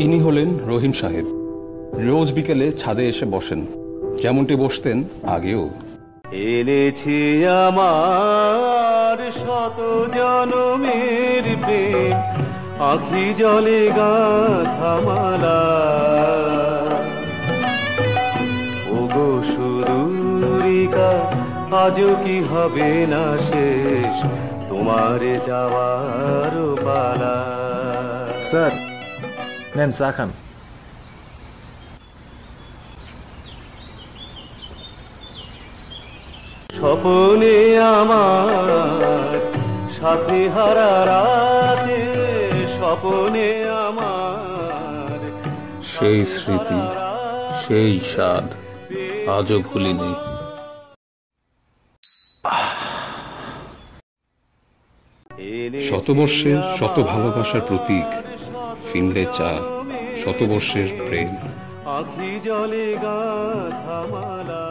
ইনি হলেন রহিম সাহেব। রোজ বিকেলে ছাদে এসে বসেন, যেমনটি বসতেন আগেও। এনেছি আমার শত জনমের প্রেম, আখি জলে গাথা মালা। ওগো সুদূরিকা, আজও কি হবে না শেষ তোমার যাওয়ার পালা। স্যার নেন চা খান। স্বপনে আমার সাথে হারা রাতে, স্বপনে আমার সেই স্মৃতি, সেই স্বাদ আজও ভুলিনি। শতবর্ষের শত ভালোবাসার প্রতীক ফিনলে চা, শতবর্ষের প্রেম। আখি জলে গাথা মালা।